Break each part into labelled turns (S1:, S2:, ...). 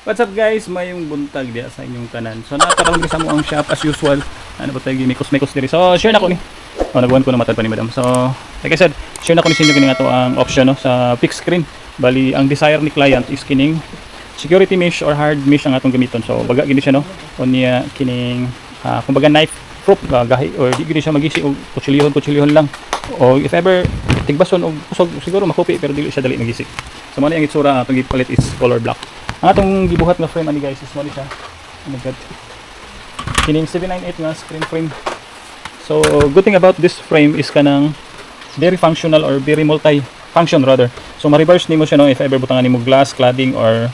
S1: What's up guys? Mayong buntag diya sa inyong tanan. So nakaroon sa mo ang shop as usual. Ano ba tayo mikos diri. So share na ko ni. Oh, nagwan ko na matad pa ni madam. So like I said, share na ko ni sa inyo kini ato ang option no sa fixed screen. Bali ang desire ni client is kining security mesh or hard mesh ang atong gamiton. So baga gini siya no. Unya kining kumbaga knife proof gahi or di gini siya magisi og kutsilihon lang. O if ever tigbason og kusog siguro makopi pero dili siya dali magisi. So mo ang itsura atong gipalit is color black. Ang atong gibuhat nga frame ani guys is mo ni siya. Oh my god. Kining 798 nga screen frame. So good thing about this frame is kanang very functional or very multi-function rather. So ma-reverse nimo siya no if ever butangan nimo glass, cladding or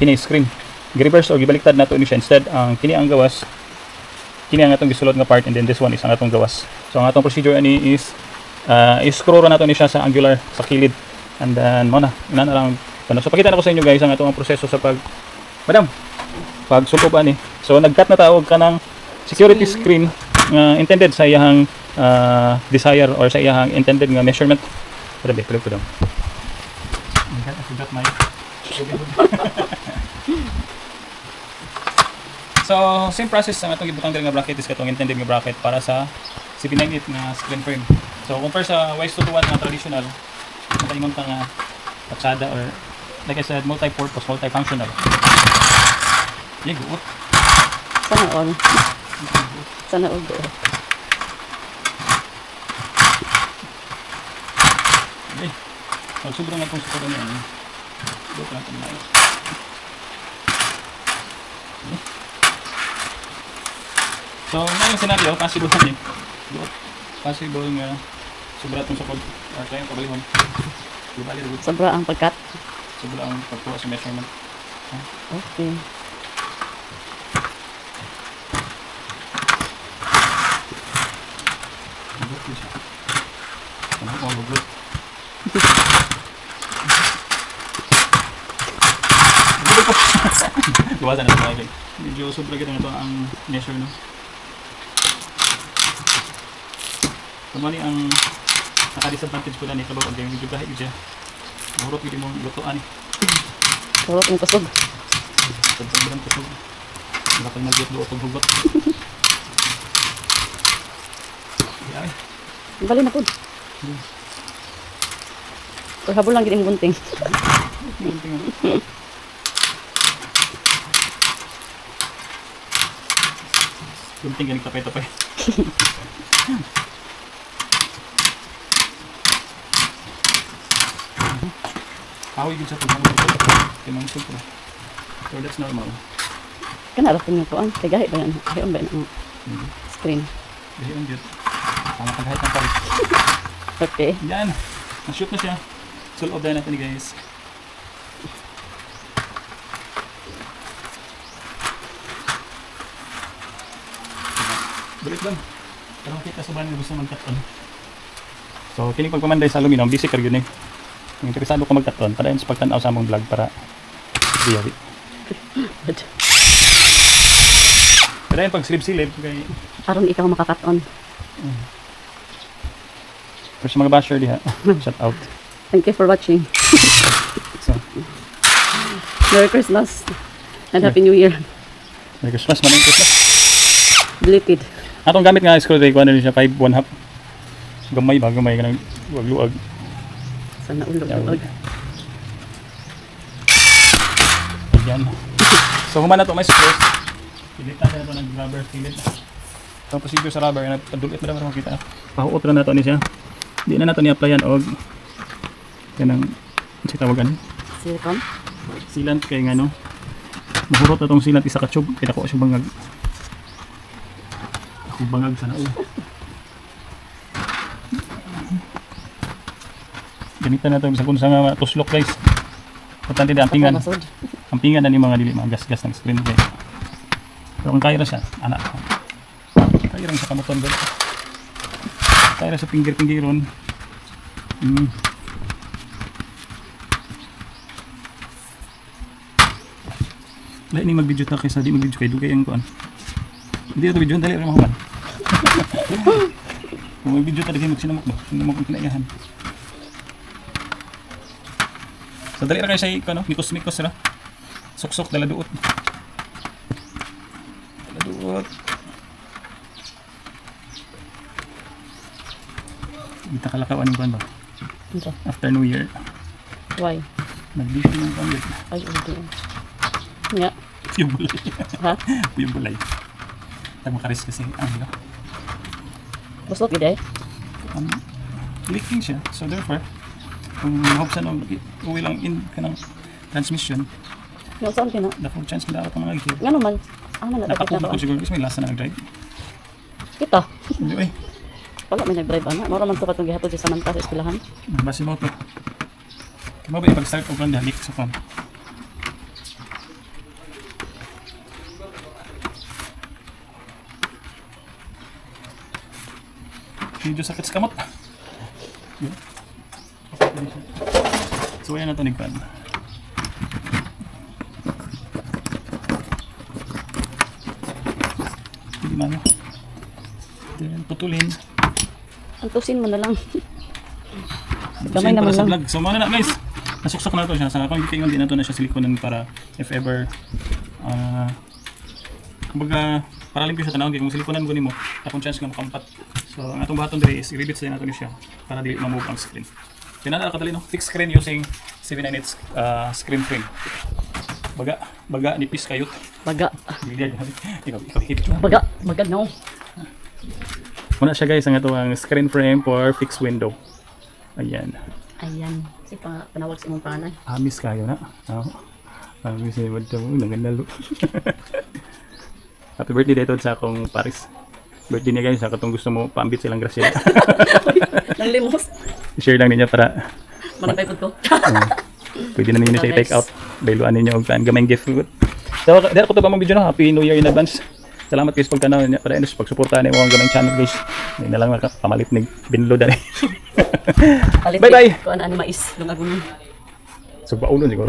S1: kini screen. Gi-reverse or gibaliktad nato ni siya instead ang kini ang gawas. Kini ang atong gisulod nga part and then this one is ang atong gawas. So ang atong procedure ani is i-screw ra nato ni siya sa angular sa kilid. And then mo na ina na lang. So pakita na ko sa inyo guys ang atong proseso sa pagsulpop ani. So nag-cut na tawag ka ng security screen intended sa iyang desire or sa iyang intended nga measurement. Grabe, tulog ko daw. I forgot my So same process ang atong gibutang diri nga bracket is katong intended nga bracket para sa CP98 nga screen frame. So compare sa Wise 221 nga traditional, nakaingon ka nga patsada or like I said, multi-purpose, multi-functional. Yeah, good.
S2: Sana all. Sana all.
S1: Okay. So, sobrang nga itong sukuran yan. Buot lang itong layos. Okay. So, ngayong senaryo, possible yan eh. Buot. Possible nga sobra itong sukod. Or kaya yung kabalihon. Dibali, dibali.
S2: Sobra ang pagkat.
S1: Sobra ang pagkuha sa measurement.
S2: Okay.
S1: Buot ko siya. Ano ko ang buot? Gawasan na tayo. Medyo sobra kita ito ang measure no. Kamali ang naka-disadvantage ko na ni kabaw ang medyo gahi siya. Mahurot hindi mo lutuan eh.
S2: Turot ang kusog.
S1: Sobrang kusog. Bakal mag-get doon itong hugot. Yari.
S2: Bali na po. Pero habol lang gining gunting.
S1: Gunting ano. Gunting galing tapay-tapay. Kahoy din sa pagmamahal ko. Kinangsul ko. So that's normal.
S2: Kana ra tingin ko ang tagahi ba yan? Hayon ba ang screen?
S1: Kasi yun dito. Tama paghahit ng palit.
S2: Okay.
S1: Yan. Na-shoot na siya. Sul off natin guys. Balik lang. Parang kita sa bahan nga gusto mag-cut-on. So, kining pagpamanday sa aluminum, basic ka yun eh. Kung interesado ko mag-cut-on, para yun sa pagtanaw sa among vlog para diyawi. Pero yun, pag silib-silib, kay...
S2: Aron ikaw makakat-on.
S1: Pero sa mga basher diha, shout out.
S2: Thank you for watching.
S1: So,
S2: Merry Christmas and Happy New Year.
S1: Merry Christmas, Maraming Christmas.
S2: Deleted.
S1: Atong gamit nga screw driver, ano rin siya, 5/1/2. Gamay ba? Gamay ka ng luwag-luwag.
S2: Sana ulog-ulog.
S1: Yan. So, humana to may screws. Pilit natin ito ng rubber fillet. So, ang procedure sa rubber, padulit na naman makita. Pahuot na nato ni siya. Di na nato ni-applyan og yan ang si tawagan.
S2: Silicone.
S1: Sealant kay nga no. Mahurot na tong sealant isa ka tube. Kaya ko siya bangag. Ako bangag sana ulo. Gamitan na ito sa kung sa nga tuslok guys. Importante na ampingan.
S2: Masod.
S1: Ampingan na ni mga dili mga gas-gas ng screen guys. Pero kung kaya ra siya, anak. Kaya ra sa kamuton guys. Kaya ra sa pinggir-pinggiron. Lain ni mag-video ta kaysa di mag-video kay dugay ang kuan. Hindi ito video dali ra mahuman. Kung mag-video ta dili magsinamok ba? Sinamok ang kinaiyahan. So dali ra kay say ano, mikos-mikos ra. Suksok dala duot. Dala duot. Kita kalakawan ng buwan ba?
S2: Ito.
S1: After New Year.
S2: Why?
S1: Nag-busy ng buwan.
S2: Ay, okay. Nga.
S1: Yung bulay.
S2: Ha?
S1: Yung bulay. Makaris kasi ang
S2: Busot gid eh.
S1: leaking siya. So therefore, kung mahopsan o uwi lang in ka ng transmission,
S2: Yung saan kina?
S1: dapat chance mo dapat ang mga gigil.
S2: Nga naman. Ano na dapat
S1: Nakakuha
S2: na
S1: ko siguro kasi may lasa na nag-drive.
S2: Kita.
S1: Hindi ay,
S2: Wala may nag-drive ana. Mura man to katong gihapon sa Samantha sa eskwelahan.
S1: basi mo to. Kaya ba ipag-start o kung leak sa phone? Medyo sakit sa kamot. Yun. So ayan na ito ni Kwan. Hindi man. Then putulin.
S2: Antusin mo na lang.
S1: Gamay
S2: naman
S1: sa
S2: lang.
S1: vlog. So mga na guys, nasuksok na ito siya. Sa akong gikingon din na ito na siya silikonan para if ever kumbaga para limpyo siya tanawag kung silikonan mo nimo akong chance nga makampat. So ang atong baton diri is i-rebit sa nato ni siya para di ma-move ang screen. Kinana kadali no, fixed screen using 798 screen frame. Baga nipis kayot.
S2: Baga.
S1: Ikaw hit.
S2: Baga no.
S1: Muna siya guys ang atong screen frame for fixed window. Ayan.
S2: Ayan. Si panawag sa imong panay.
S1: Amis kayo na. Amis ni Madam. Nangandalo. Happy birthday dito sa akong Paris. Birthday niya guys. Kung gusto mo paambit silang grasya.
S2: Nang limos.
S1: I-share lang niya para
S2: Malipay po to.
S1: pwede na ninyo siya i-take out. Bailuan ninyo og gamayng gift. So, dahil ko ito ba mong video na. Happy New Year in advance. Salamat guys pagkanaw niya para inos pagsuportahan niyo ang gamay channel guys. Hindi na lang pamalit ni binlo dali. Bye bye.
S2: Kuan ani mais lungagon.
S1: So, paunon siguro.